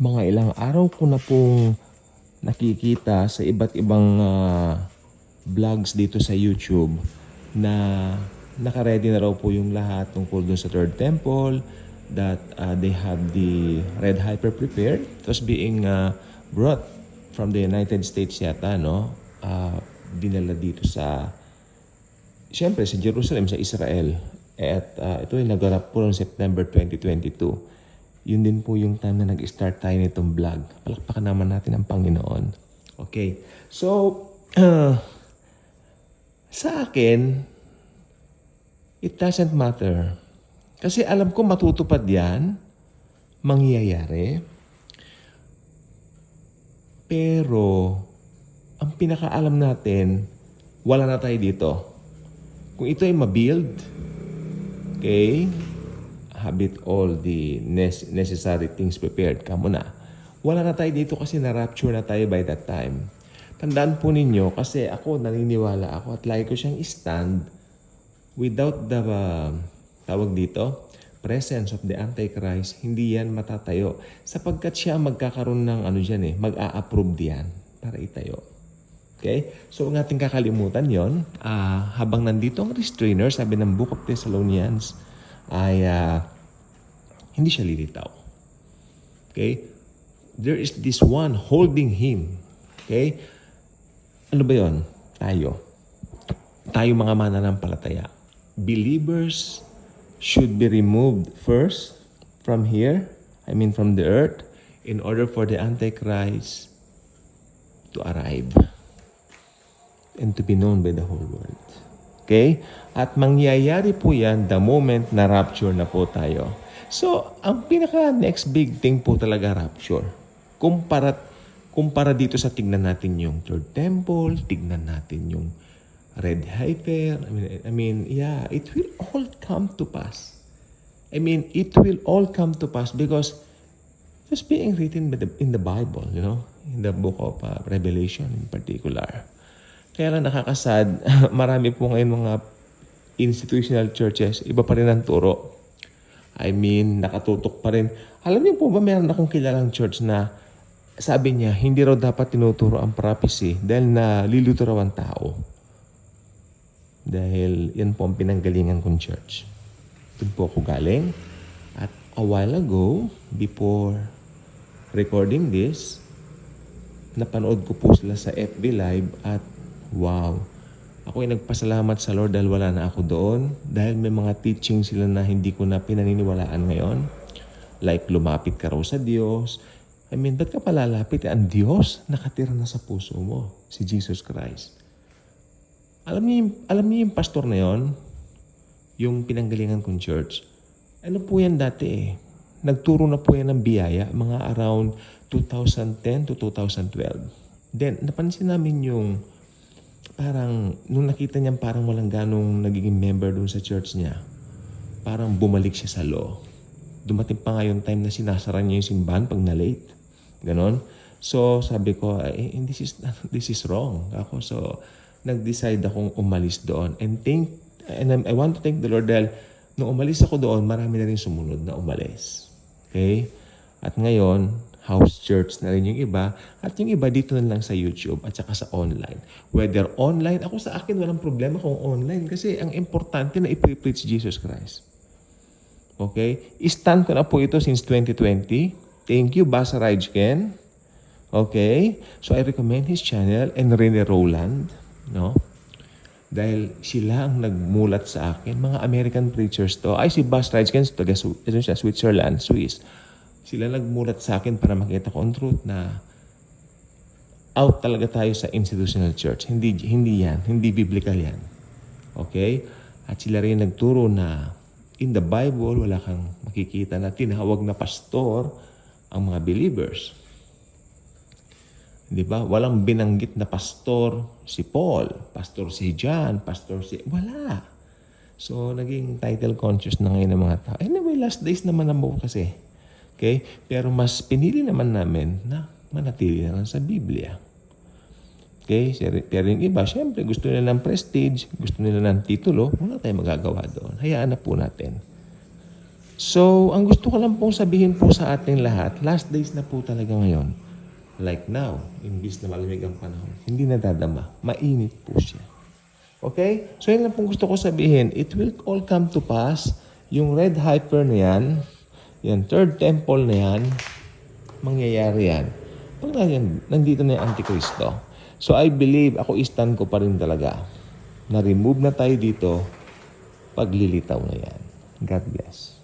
Mga ilang araw ko na pong nakikita sa iba't ibang vlogs dito sa YouTube na naka-ready na raw po yung lahat tungkol dun sa Third Temple, that they have the red heifer prepared. It was being brought from the United States yata, no? Dinala dito siyempre sa Jerusalem, sa Israel. At ito ay naganap po noong September 2022. Yun din po yung time na nag-start tayo nitong vlog. Palakpakan naman natin ang Panginoon. Okay. So, sa akin, it doesn't matter. Kasi alam ko matutupad yan, mangyayari. Pero, ang pinakaalam natin, wala na tayo dito. Kung ito ay mabuild, okay, have it all the necessary things prepared. Kamo na. Wala na tayo dito kasi na-rapture na tayo by that time. Tandaan po ninyo, kasi ako, naniniwala ako at lagi ko siyang stand without the, tawag dito, presence of the Antichrist, hindi yan matatayo. Sapagkat siya magkakaroon ng mag-a-approve diyan para itayo. Okay? So, ang ating kakalimutan yon, habang nandito ang restrainer, sabi ng Book of Thessalonians, ay hindi siya lilitaw. Okay? There is this one holding him. Okay? Ano ba yun? Tayo. Tayo mga mananampalataya. Believers should be removed first from here, from the earth, in order for the Antichrist to arrive and to be known by the whole world. Okay? At mangyayari po yan the moment na rapture na po tayo. So, ang pinaka next big thing po talaga rapture. Kumpara dito sa tignan natin yung Third Temple, tignan natin yung red heifer. It will all come to pass. It will all come to pass because it's being written in the Bible, in the book of Revelation in particular. Kaya lang nakakasad, marami po ngayon mga institutional churches, iba pa rin ang turo. Nakatutok pa rin. Alam niyo po ba, meron akong kilalang church na sabi niya, hindi raw dapat tinuturo ang prophecy dahil nalilito raw ang tao. Dahil yan po ang pinanggalingan kong church. Doon po ako galing. At a while ago, before recording this, napanood ko po sila sa FB Live at wow! Ako ay nagpasalamat sa Lord dahil wala na ako doon. Dahil may mga teaching sila na hindi ko na pinaniniwalaan ngayon. Like, lumapit ka raw sa Diyos. Ba't ka palalapit? Ang Diyos nakatira na sa puso mo. Si Jesus Christ. Alam niyo yung pastor na yon, yung pinanggalingan kong church. Ano po yan dati Nagturo na po yan ng biyaya, mga around 2010 to 2012. Then, napansin namin yung parang, nung nakita niya parang walang ganong nagiging member doon sa church niya, parang bumalik siya sa law. Dumating pa nga yung time na sinasara niya yung simbahan pag na-late. Ganon. So, sabi ko, this is wrong. So, nag-decide akong umalis doon. And I want to thank the Lord dahil nung umalis ako doon, marami na rin sumunod na umalis. Okay? At ngayon, house church na rin yung iba. At yung iba dito na lang sa YouTube at saka sa online. Whether online, ako sa akin walang problema kung online. Kasi ang importante na i-preach Jesus Christ. Okay? I-stand ko na po ito since 2020. Thank you, Basa Rajken. Okay? So I recommend his channel and Rene Roland. No? Dahil sila ang nagmulat sa akin. Mga American preachers to. Si Bas Rajken, taga Switzerland, Swiss. Sila nagmulat sa akin para makita ko ang truth na out talaga tayo sa institutional church. Hindi yan. Hindi biblical yan. Okay? At sila rin nagturo na in the Bible, wala kang makikita na tinawag na pastor ang mga believers. Di ba? Walang binanggit na pastor si Paul, pastor si John, pastor si... Wala. So, naging title conscious na ngayon ng mga tao. Anyway, last days naman po kasi. Okay? Pero mas pinili naman namin na manatili na lang sa Biblia. Okay? Pero yung iba, syempre, gusto nila ng prestige, gusto nila ng titulo, wala tayong magagawa doon. Hayaan na po natin. So, ang gusto ko lang pong sabihin po sa ating lahat, last days na po talaga ngayon. Like now, imbis na malamig ang panahon, hindi nadadama. Mainit po siya. Okay? So, yun lang pong gusto ko sabihin. It will all come to pass. Yung red hyper na yan, yung third temple na yan, mangyayari yan. Pag nandito na yung Antikristo. So, I believe, ako stand ko pa rin talaga. Na-remove na tayo dito, paglilitaw na yan. God bless.